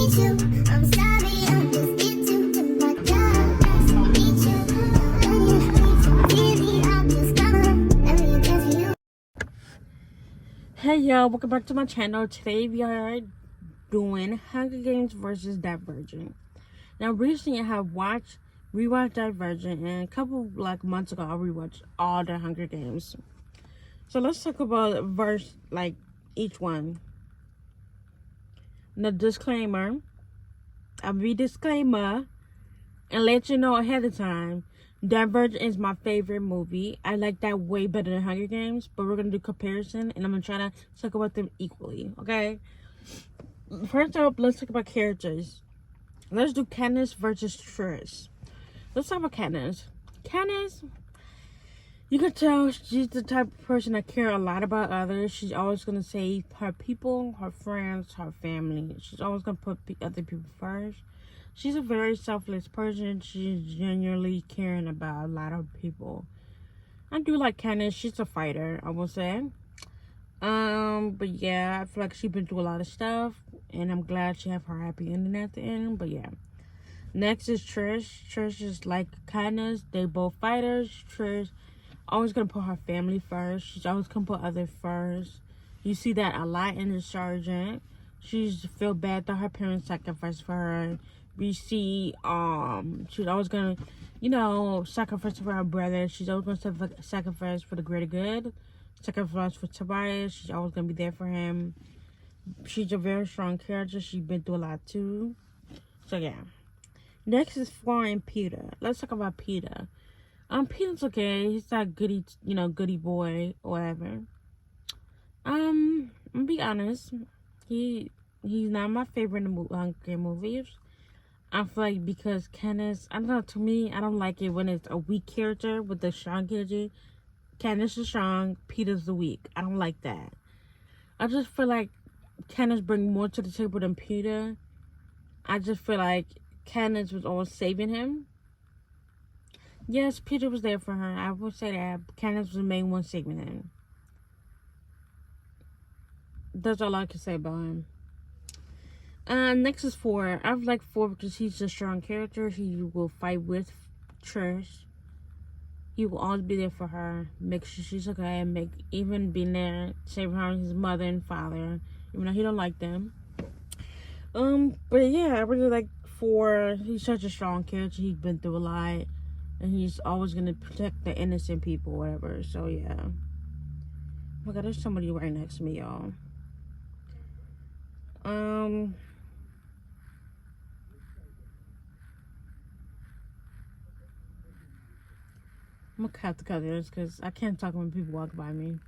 Hey y'all, welcome back to my channel. Today we are doing Hunger Games versus Divergent. Now recently I have rewatched Divergent, and a couple months ago I rewatched all the Hunger Games. So let's talk about each one. The disclaimer. I'll be disclaimer and let you know ahead of time. Divergent is my favorite movie. I like that way better than Hunger Games, but we're gonna do comparison, and I'm gonna try to talk about them equally. Okay. First up, let's talk about characters. Let's do Katniss versus Trish. Let's talk about Katniss. Katniss, you can tell she's the type of person that cares a lot about others. She's always gonna save her people, her friends, her family. She's always gonna put other people first. She's a very selfless person. She's genuinely caring about a lot of people. I do like Katniss. She's a fighter, I will say. But yeah, I feel like she's been through a lot of stuff, and I'm glad she have her happy ending at the end. But yeah. Next is Trish. Trish is like Katniss. They both fighters. Trish always gonna put her family first. She's always gonna put others first. You see that a lot in the Sergeant. She's feel bad that her parents sacrificed for her. We see she's always gonna, sacrifice for her brother. She's always gonna sacrifice for the greater good. Sacrifice for Tobias. She's always gonna be there for him. She's a very strong character. She's been through a lot too. So yeah. Next is Flora and Peter. Let's talk about Peter. Peter's okay. He's that goody boy or whatever. I'm gonna be honest. He's not my favorite in the Hunger movies. I feel like because Katniss, I don't know, to me, I don't like it when it's a weak character with a strong character. Katniss is strong, Peter's the weak. I don't like that. I just feel like Katniss brings more to the table than Peter. I just feel like Katniss was always saving him. Yes, Peter was there for her. I will say that. Katniss was the main one saving him. That's all I can say about him. Next is Four. I like Four because he's a strong character. He will fight with Trish. He will always be there for her. Make sure she's okay. Even being there, saving her his mother and father, even though he don't like them. But yeah, I really like Four. He's such a strong character. He's been through a lot, and he's always gonna protect the innocent people, whatever. So yeah. Oh my God, there's somebody right next to me, y'all. I'm gonna have to cut this because I can't talk when people walk by me.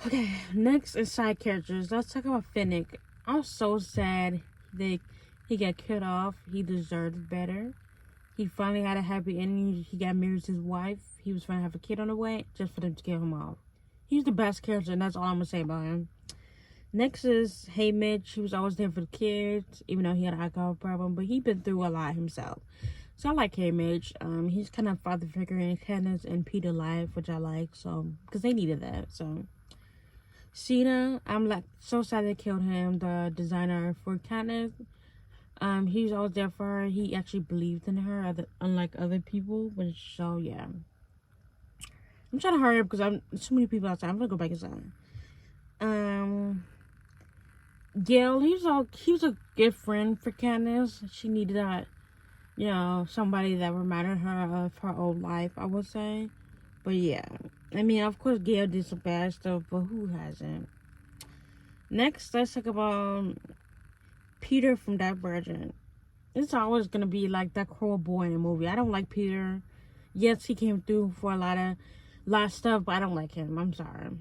Okay, next is side characters. Let's talk about Finnick. I'm so sad that he got killed off. He deserved better. He finally had a happy ending. He got married to his wife. He was trying to have a kid on the way just for them to kill him off. He's the best character, and that's all I'm gonna say about him. Next is Haymitch. He was always there for the kids, even though he had an alcohol problem, but he's been through a lot himself. So I like Haymitch. He's kind of father figure in Katniss and Peter's life, which I like, so because they needed that. So Cena, I'm like so sad they killed him, the designer for Katniss. He was always there for her. He actually believed in her, unlike other people. But so yeah, I'm trying to hurry up because I'm so many people outside. I'm gonna go back inside. Gail, he was a good friend for Katniss. She needed that, somebody that reminded her of her old life, I would say. But yeah, I mean, of course, Gail did some bad stuff, but who hasn't? Next, let's talk about Peter from Divergent. It's always gonna be like that cruel boy in the movie. I don't like Peter. Yes, he came through for a lot of stuff, but I don't like him. I'm sorry.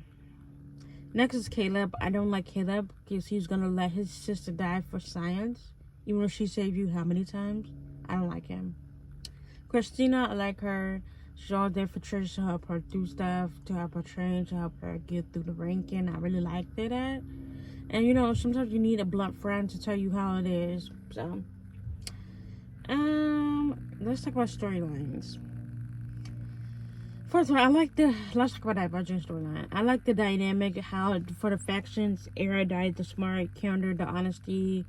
Next is Caleb. I don't like Caleb because he's gonna let his sister die for science, even though she saved you how many times. I don't like him. Christina, I like her. She's all there for Trish to help her do stuff, to help her train, to help her get through the ranking. I really like that. And sometimes you need a blunt friend to tell you how it is. So, let's talk about storylines. First of all, let's talk about Divergent storyline. I like the dynamic, how for the factions, erudite, the smart, counter, the honesty,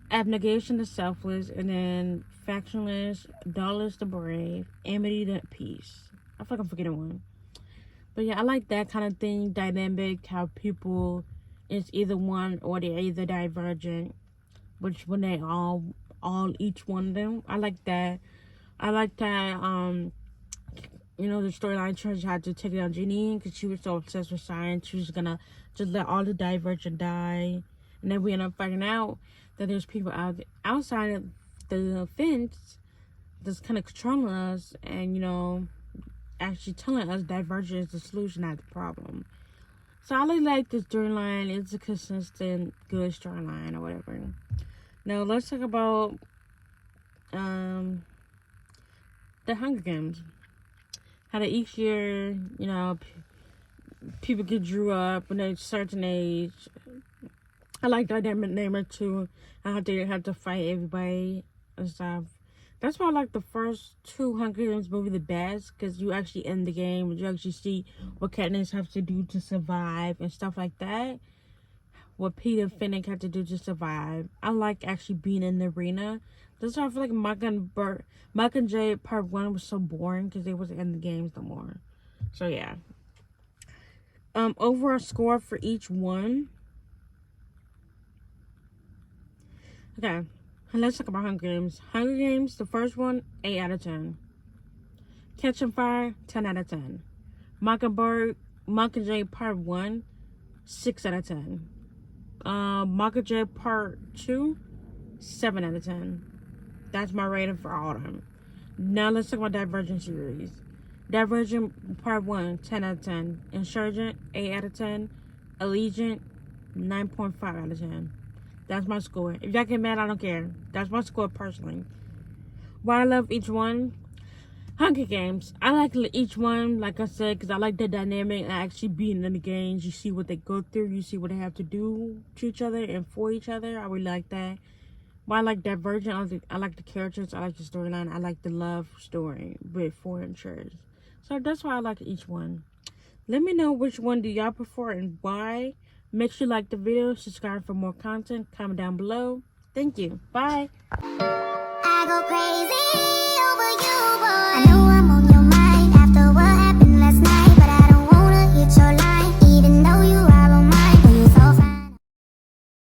abnegation, the selfless, and then factionless, dullest, the brave, amity, the peace. I feel like I'm forgetting one. But yeah, I like that kind of thing, dynamic, how people, it's either one or they're either divergent, which when they all each one of them. I like that. I like that, the storyline Church had to take it on Janine because she was so obsessed with science. She was gonna just let all the Divergent die. And then we end up finding out that there's people outside of the fence that's kind of controlling us and, actually telling us Divergent is the solution, not the problem. So I really like this storyline. It's a consistent, good storyline or whatever. Now let's talk about the Hunger Games. How that each year, people get drew up when they're a certain age. I like that dynamic too. How they have to fight everybody and stuff. That's why I like the first two Hunger Games movie the best, because you actually end the game and you actually see what Katniss has to do to survive and stuff like that. What Peter and Finnick had to do to survive. I like actually being in the arena. That's why I feel like Mockingjay Part 1 was so boring because they wasn't in the games no more. So yeah. Overall score for each one. Okay. Let's talk about Hunger Games. Hunger Games, the first one, 8 out of 10. Catching Fire, 10 out of 10. Mockingjay Part 1, 6 out of 10. Mockingjay Part 2, 7 out of 10. That's my rating for all of them. Now let's talk about Divergent series. Divergent Part 1, 10 out of 10. Insurgent, 8 out of 10. Allegiant, 9.5 out of 10. That's my score. If y'all get mad, I don't care. That's my score personally. Why I love each one? Hunger Games. I like each one, like I said, because I like the dynamic and actually being in the games. You see what they go through. You see what they have to do to each other and for each other. I really like that. Why I like Divergent, I like the characters. I like the storyline. I like the love story with foreign church. So that's why I like each one. Let me know which one do y'all prefer and why. Make sure you like the video, subscribe for more content, comment down below. Thank you. Bye. I go crazy.